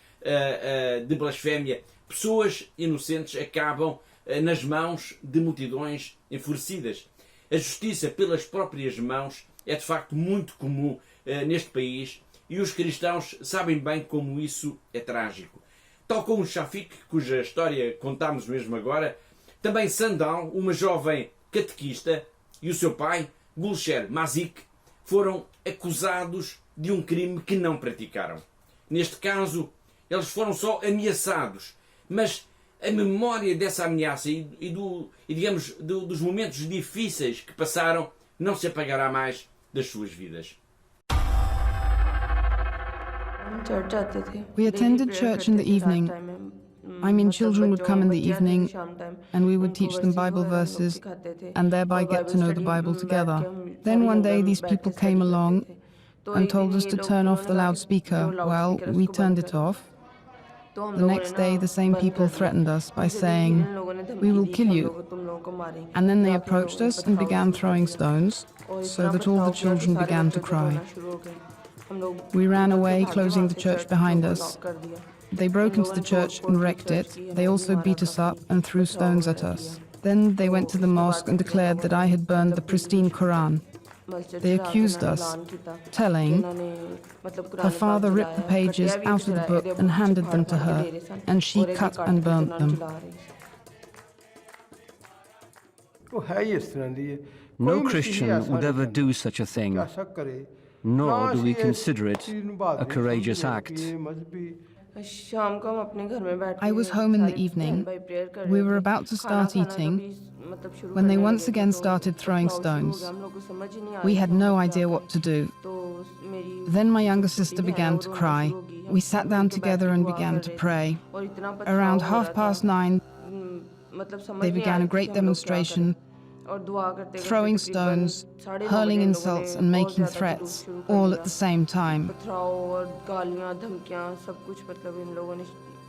de blasfémia, pessoas inocentes acabam nas mãos de multidões enfurecidas. A justiça pelas próprias mãos é de facto muito comum neste país, e os cristãos sabem bem como isso é trágico. Tal como Shafik, cuja história contámos mesmo agora, também Sandal, uma jovem catequista, e o seu pai, Gulsher Mazik, foram acusados de um crime que não praticaram. Neste caso, eles foram só ameaçados, mas a memória dessa ameaça dos momentos difíceis que passaram não se apagará mais das suas vidas. We attended church in the evening. Children would come in the evening, and we would teach them Bible verses, and thereby get to know the Bible together. Then one day these people came along and told us to turn off the loudspeaker. Well, we turned it off. The next day the same people threatened us by saying, "We will kill you." And then they approached us and began throwing stones, so that all the children began to cry. We ran away, closing the church behind us. They broke into the church and wrecked it. They also beat us up and threw stones at us. Then they went to the mosque and declared that I had burned the pristine Quran. They accused us, telling her father ripped the pages out of the book and handed them to her, and she cut and burnt them. No Christian would ever do such a thing, nor do we consider it a courageous act. I was home in the evening. We were about to start eating when they once again started throwing stones. We had no idea what to do. Then my younger sister began to cry. We sat down together and began to pray. Around 9:30, they began a great demonstration, throwing stones, hurling insults and making threats, all at the same time.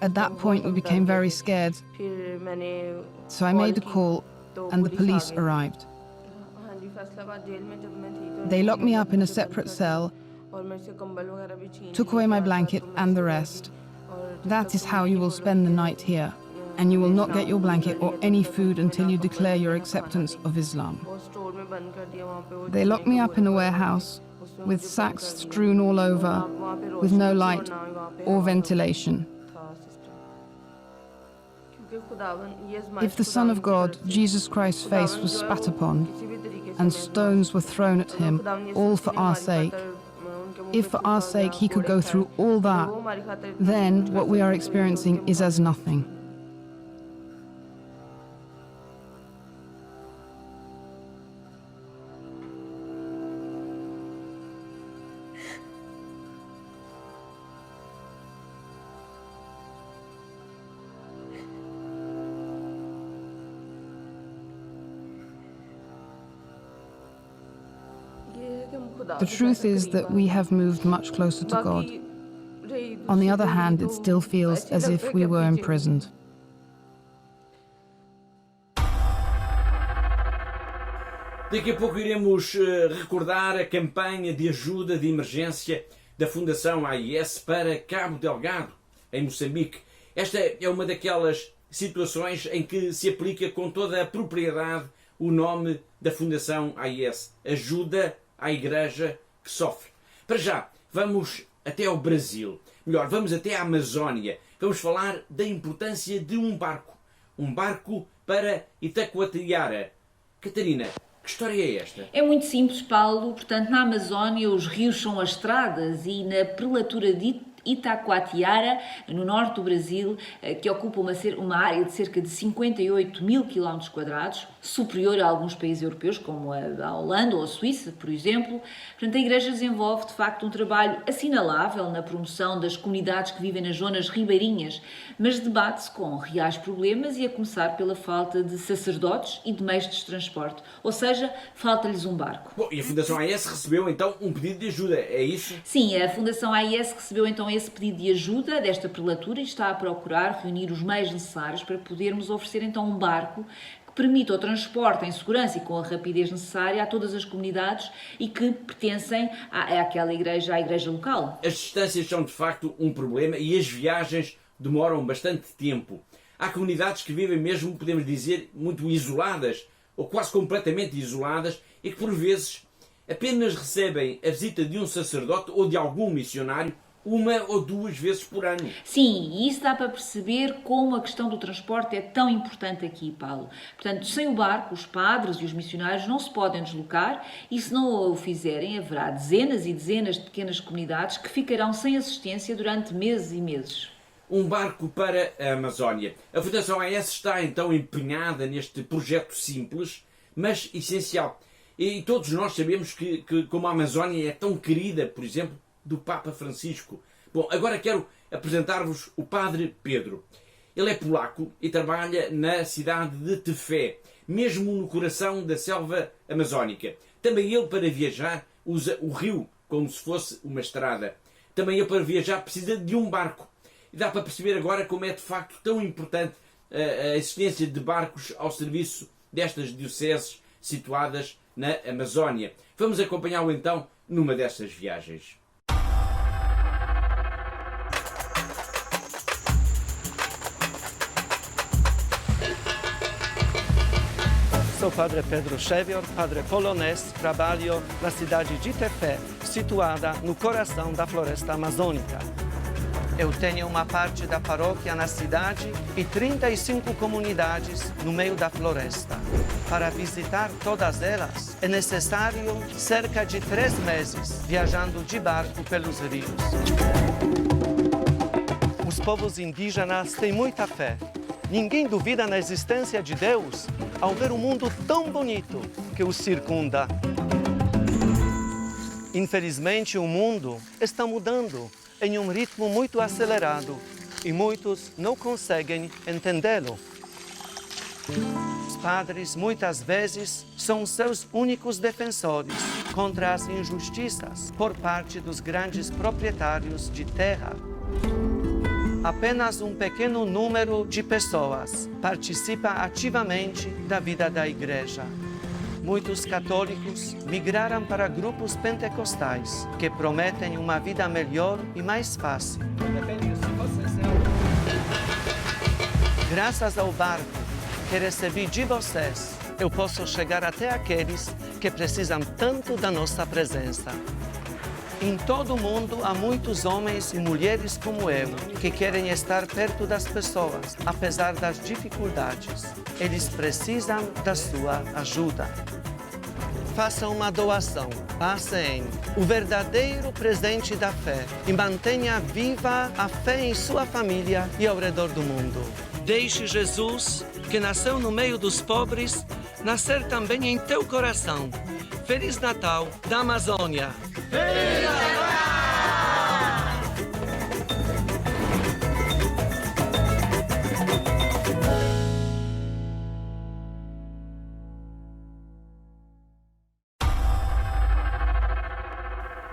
At that point, we became very scared, so I made a call and the police arrived. They locked me up in a separate cell, took away my blanket and the rest. That is how you will spend the night here, and you will not get your blanket or any food until you declare your acceptance of Islam. They locked me up in a warehouse with sacks strewn all over, with no light or ventilation. If the Son of God, Jesus Christ's face was spat upon, and stones were thrown at him, all for our sake, if for our sake he could go through all that, then what we are experiencing is as nothing. The truth is that we have moved much closer to God. On the other hand, it still feels as if we were imprisoned. Daqui a pouco iremos recordar a campanha de ajuda de emergência da Fundação AIS para Cabo Delgado, em Moçambique. Esta é uma daquelas situações em que se aplica com toda a propriedade o nome da Fundação AIS, Ajuda à Igreja que Sofre. Para já, vamos até ao Brasil. Melhor, vamos até à Amazónia. Vamos falar da importância de um barco. Um barco para Itacoatiara. Catarina, que história é esta? É muito simples, Paulo. Portanto, na Amazónia os rios são as estradas e na prelatura de Itacoatiara, no norte do Brasil, que ocupa uma área de cerca de 58 mil km², superior a alguns países europeus, como a Holanda ou a Suíça, por exemplo. Portanto, a Igreja desenvolve, de facto, um trabalho assinalável na promoção das comunidades que vivem nas zonas ribeirinhas, mas debate-se com reais problemas, e a começar pela falta de sacerdotes e de meios de transporte, ou seja, falta-lhes um barco. Bom, e a Fundação AIS recebeu então um pedido de ajuda, é isso? Sim, a Fundação AIS recebeu então esse pedido de ajuda desta prelatura e está a procurar reunir os meios necessários para podermos oferecer então um barco que permita o transporte em segurança e com a rapidez necessária a todas as comunidades e que pertencem à igreja local. As distâncias são de facto um problema e as viagens demoram bastante tempo. Há comunidades que vivem mesmo, podemos dizer, muito isoladas ou quase completamente isoladas e que por vezes apenas recebem a visita de um sacerdote ou de algum missionário uma ou duas vezes por ano. Sim, e isso dá para perceber como a questão do transporte é tão importante aqui, Paulo. Portanto, sem o barco, os padres e os missionários não se podem deslocar e, se não o fizerem, haverá dezenas e dezenas de pequenas comunidades que ficarão sem assistência durante meses e meses. Um barco para a Amazónia. A Fundação AIS está então empenhada neste projeto simples, mas essencial. E todos nós sabemos que como a Amazónia é tão querida, por exemplo, do Papa Francisco. Bom, agora quero apresentar-vos o Padre Pedro. Ele é polaco e trabalha na cidade de Tefé, mesmo no coração da selva amazónica. Também ele, para viajar, usa o rio como se fosse uma estrada. Também ele, para viajar, precisa de um barco. E dá para perceber agora como é de facto tão importante a existência de barcos ao serviço destas dioceses situadas na Amazónia. Vamos acompanhá-lo então numa dessas viagens. Sou Padre Pedro Xavier, Padre polonês, trabalho na cidade de Tefé, situada no coração da floresta amazônica. Eu tenho uma parte da paróquia na cidade e 35 comunidades no meio da floresta. Para visitar todas elas, é necessário cerca de 3 meses viajando de barco pelos rios. Os povos indígenas têm muita fé. Ninguém duvida na existência de Deus ao ver um mundo tão bonito que os circunda. Infelizmente, o mundo está mudando em um ritmo muito acelerado e muitos não conseguem entendê-lo. Os padres, muitas vezes, são seus únicos defensores contra as injustiças por parte dos grandes proprietários de terra. Apenas um pequeno número de pessoas participa ativamente da vida da Igreja. Muitos católicos migraram para grupos pentecostais que prometem uma vida melhor e mais fácil. Graças ao barco que recebi de vocês, eu posso chegar até aqueles que precisam tanto da nossa presença. Em todo o mundo há muitos homens e mulheres como eu que querem estar perto das pessoas, apesar das dificuldades. Eles precisam da sua ajuda. Faça uma doação à ACN, o verdadeiro presente da fé, e mantenha viva a fé em sua família e ao redor do mundo. Deixe Jesus, que nasceu no meio dos pobres, nascer também em teu coração. Feliz Natal da Amazônia! Feliz Natal!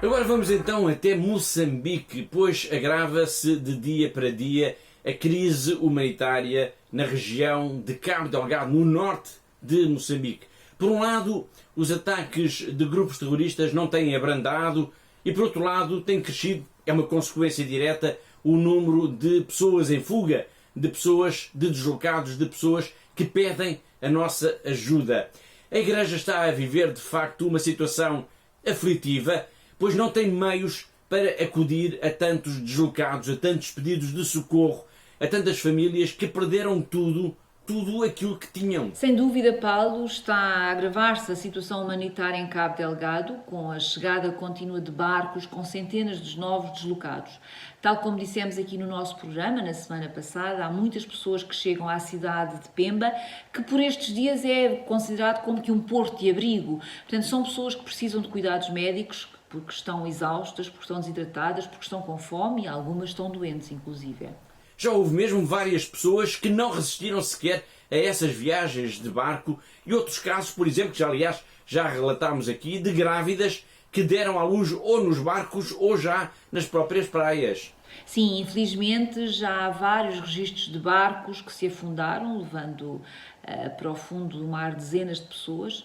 Agora vamos então até Moçambique, pois agrava-se de dia para dia a crise humanitária na região de Cabo Delgado, no norte de Moçambique. Por um lado, os ataques de grupos terroristas não têm abrandado e, por outro lado, tem crescido, é uma consequência direta, o número de pessoas em fuga, de pessoas, de deslocados, de pessoas que pedem a nossa ajuda. A Igreja está a viver, de facto, uma situação aflitiva, pois não tem meios para acudir a tantos deslocados, a tantos pedidos de socorro, a tantas famílias que perderam tudo aquilo que tinham. Sem dúvida, Paulo, está a agravar-se a situação humanitária em Cabo Delgado, com a chegada contínua de barcos com centenas de novos deslocados. Tal como dissemos aqui no nosso programa, na semana passada, há muitas pessoas que chegam à cidade de Pemba, que por estes dias é considerado como que um porto de abrigo. Portanto, são pessoas que precisam de cuidados médicos, porque estão exaustas, porque estão desidratadas, porque estão com fome e algumas estão doentes, inclusive. Já houve mesmo várias pessoas que não resistiram sequer a essas viagens de barco e outros casos, por exemplo, que aliás já relatámos aqui, de grávidas que deram à luz ou nos barcos ou já nas próprias praias. Sim, infelizmente já há vários registros de barcos que se afundaram, levando para o fundo do mar dezenas de pessoas.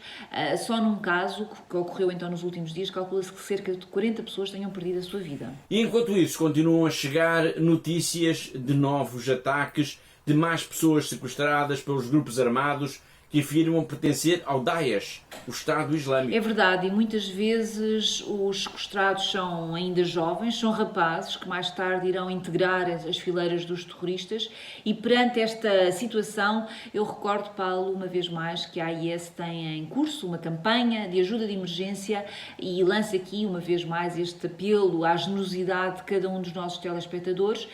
Só num caso que ocorreu então nos últimos dias, calcula-se que cerca de 40 pessoas tenham perdido a sua vida. E enquanto isso, continuam a chegar notícias de novos ataques, de mais pessoas sequestradas pelos grupos armados que afirmam pertencer ao Daesh, o Estado Islâmico. É verdade, e muitas vezes os sequestrados são ainda jovens, são rapazes que mais tarde irão integrar as fileiras dos terroristas, e perante esta situação eu recordo, Paulo, uma vez mais que a AIS tem em curso uma campanha de ajuda de emergência e lança aqui uma vez mais este apelo à generosidade de cada um dos nossos telespectadores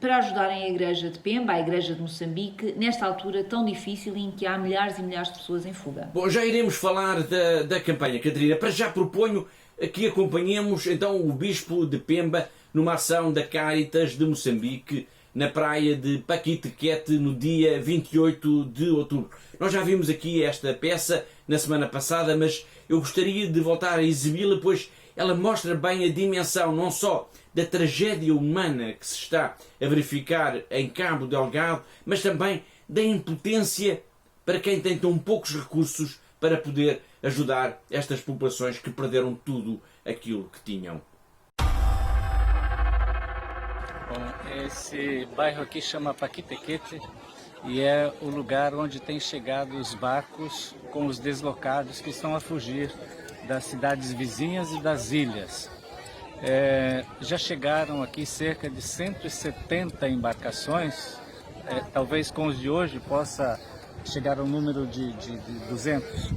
para ajudarem a Igreja de Pemba, a Igreja de Moçambique, nesta altura tão difícil em que há milhares e milhares de pessoas em fuga. Bom, já iremos falar da campanha, Catarina. Para já proponho que acompanhemos então o Bispo de Pemba numa ação da Caritas de Moçambique na praia de Paquitequete no dia 28 de outubro. Nós já vimos aqui esta peça na semana passada, mas eu gostaria de voltar a exibi-la, pois ela mostra bem a dimensão não só da tragédia humana que se está a verificar em Cabo Delgado, mas também da impotência para quem tem tão poucos recursos para poder ajudar estas populações que perderam tudo aquilo que tinham. Bom, esse bairro aqui chama Paquitequete e é o lugar onde têm chegado os barcos com os deslocados que estão a fugir das cidades vizinhas e das ilhas. Já chegaram aqui cerca de 170 embarcações, talvez com os de hoje possa chegar ao número de 200,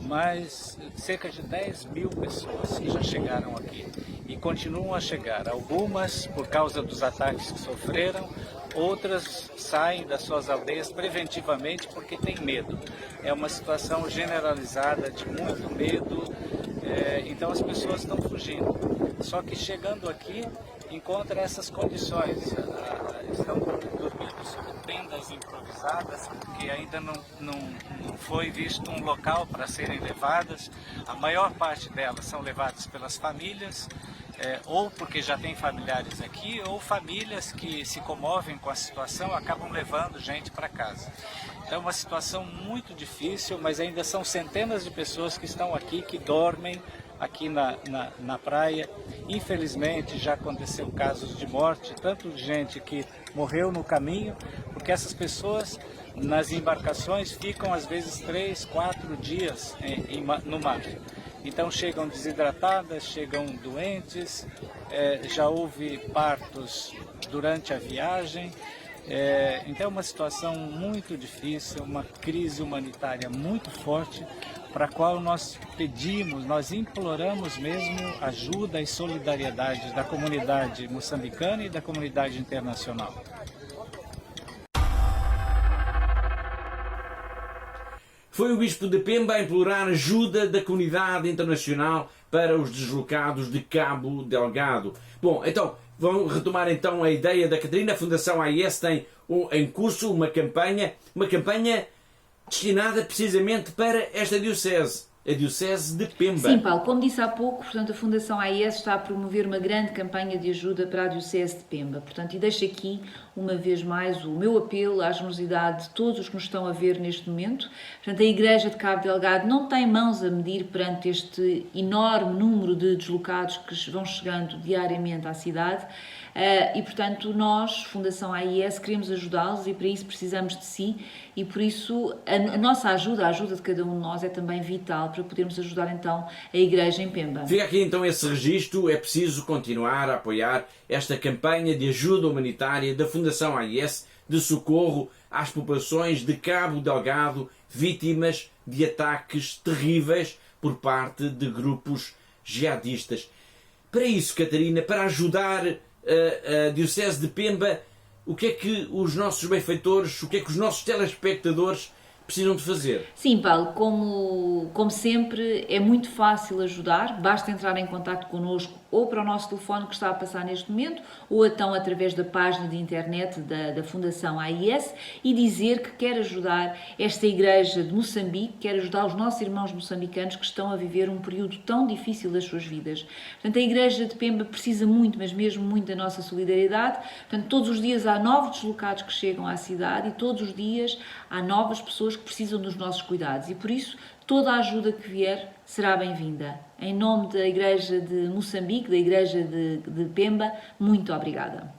mas cerca de 10 mil pessoas que já chegaram aqui e continuam a chegar. Algumas por causa dos ataques que sofreram, outras saem das suas aldeias preventivamente porque têm medo. É uma situação generalizada de muito medo, então as pessoas estão fugindo. Só que chegando aqui, encontra essas condições. Estão dormindo sobre tendas improvisadas, porque ainda não foi visto um local para serem levadas. A maior parte delas são levadas pelas famílias, ou porque já tem familiares aqui, ou famílias que se comovem com a situação acabam levando gente para casa. Então é uma situação muito difícil, mas ainda são centenas de pessoas que estão aqui, que dormem aqui na praia. Infelizmente já aconteceu casos de morte, tanto de gente que morreu no caminho, porque essas pessoas nas embarcações ficam às vezes 3, 4 dias no mar. Então chegam desidratadas, chegam doentes, já houve partos durante a viagem. Então é uma situação muito difícil, uma crise humanitária muito forte, para a qual nós pedimos, nós imploramos mesmo ajuda e solidariedade da comunidade moçambicana e da comunidade internacional. Foi o Bispo de Pemba a implorar ajuda da comunidade internacional para os deslocados de Cabo Delgado. Bom, então, vamos retomar então a ideia da Catarina. A Fundação AIS tem em curso uma campanha destinada precisamente para esta diocese, a Diocese de Pemba. Sim, Paulo, como disse há pouco, portanto, a Fundação AIS está a promover uma grande campanha de ajuda para a Diocese de Pemba. Portanto, e deixo aqui, uma vez mais, o meu apelo à generosidade de todos os que nos estão a ver neste momento. Portanto, a Igreja de Cabo Delgado não tem mãos a medir perante este enorme número de deslocados que vão chegando diariamente à cidade. E, portanto, nós, Fundação AIS, queremos ajudá-los e para isso precisamos de si e por isso a nossa ajuda, a ajuda de cada um de nós é também vital para podermos ajudar então a Igreja em Pemba. Fica aqui então esse registro, é preciso continuar a apoiar esta campanha de ajuda humanitária da Fundação AIS de socorro às populações de Cabo Delgado vítimas de ataques terríveis por parte de grupos jihadistas. Para isso, Catarina, para ajudar a Diocese de Pemba, o que é que os nossos benfeitores, o que é que os nossos telespectadores precisam de fazer? Sim, Paulo, como sempre, é muito fácil ajudar, basta entrar em contato connosco ou para o nosso telefone que está a passar neste momento, ou então através da página de internet da Fundação AIS e dizer que quer ajudar esta Igreja de Moçambique, quer ajudar os nossos irmãos moçambicanos que estão a viver um período tão difícil das suas vidas. Portanto, a Igreja de Pemba precisa muito, mas mesmo muito da nossa solidariedade. Portanto, todos os dias há novos deslocados que chegam à cidade e todos os dias há novas pessoas que precisam dos nossos cuidados e por isso toda a ajuda que vier será bem-vinda. Em nome da Igreja de Moçambique, da Igreja de Pemba, muito obrigada.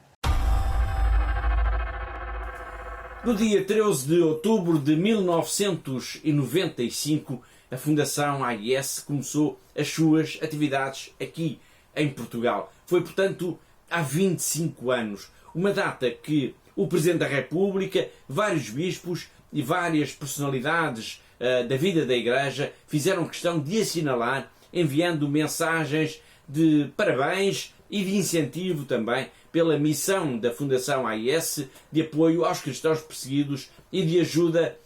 No dia 13 de outubro de 1995, a Fundação AIS começou as suas atividades aqui em Portugal. Foi, portanto, há 25 anos. Uma data que o Presidente da República, vários bispos e várias personalidades da vida da Igreja fizeram questão de assinalar, enviando mensagens de parabéns e de incentivo também pela missão da Fundação AIS de apoio aos cristãos perseguidos e de ajuda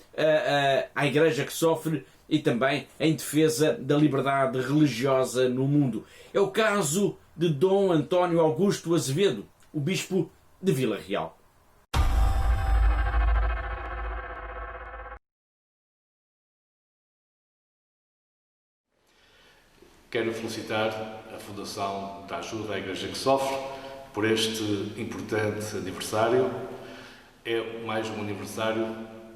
à Igreja que sofre e também em defesa da liberdade religiosa no mundo. É o caso de Dom António Augusto Azevedo, o Bispo de Vila Real. Quero felicitar a Fundação da Ajuda à Igreja que Sofre por este importante aniversário. É mais um aniversário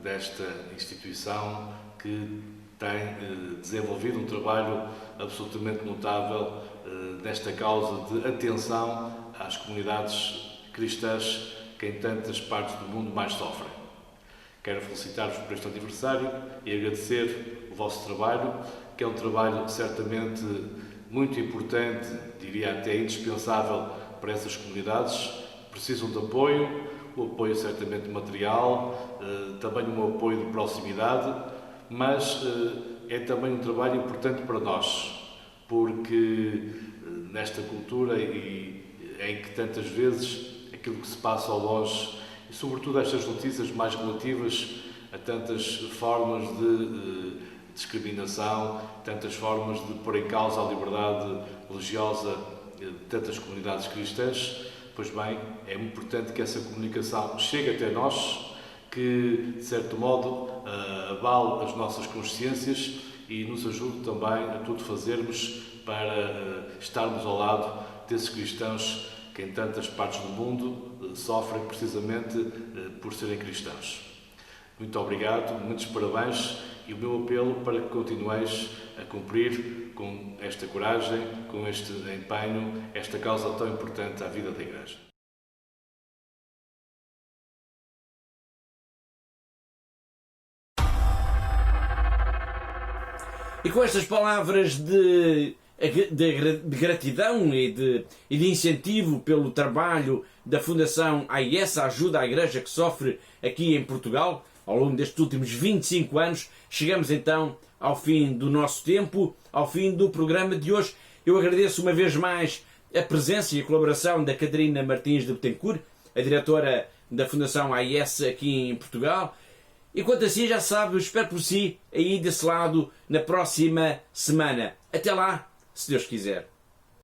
desta instituição que tem desenvolvido um trabalho absolutamente notável nesta causa de atenção às comunidades cristãs que em tantas partes do mundo mais sofrem. Quero felicitar-vos por este aniversário e agradecer o vosso trabalho, que é um trabalho certamente muito importante, diria até indispensável para essas comunidades. Precisam de apoio, o apoio certamente material, também um apoio de proximidade, mas é também um trabalho importante para nós, porque nesta cultura em que tantas vezes aquilo que se passa ao longe, e sobretudo estas notícias mais relativas a tantas formas de discriminação, tantas formas de pôr em causa a liberdade religiosa de tantas comunidades cristãs, pois bem, é muito importante que essa comunicação chegue até nós, que, de certo modo, abale as nossas consciências e nos ajude também a tudo fazermos para estarmos ao lado desses cristãos que em tantas partes do mundo sofrem precisamente por serem cristãos. Muito obrigado, muitos parabéns e o meu apelo para que continueis a cumprir com esta coragem, com este empenho, esta causa tão importante à vida da Igreja. E com estas palavras de gratidão e de incentivo pelo trabalho da Fundação AIS, a Ajuda à Igreja que Sofre aqui em Portugal, ao longo destes últimos 25 anos, chegamos então ao fim do nosso tempo, ao fim do programa de hoje. Eu agradeço uma vez mais a presença e a colaboração da Catarina Martins de Betancourt, a diretora da Fundação AIS aqui em Portugal. E quanto assim, já sabe, eu espero por si aí desse lado na próxima semana. Até lá, se Deus quiser.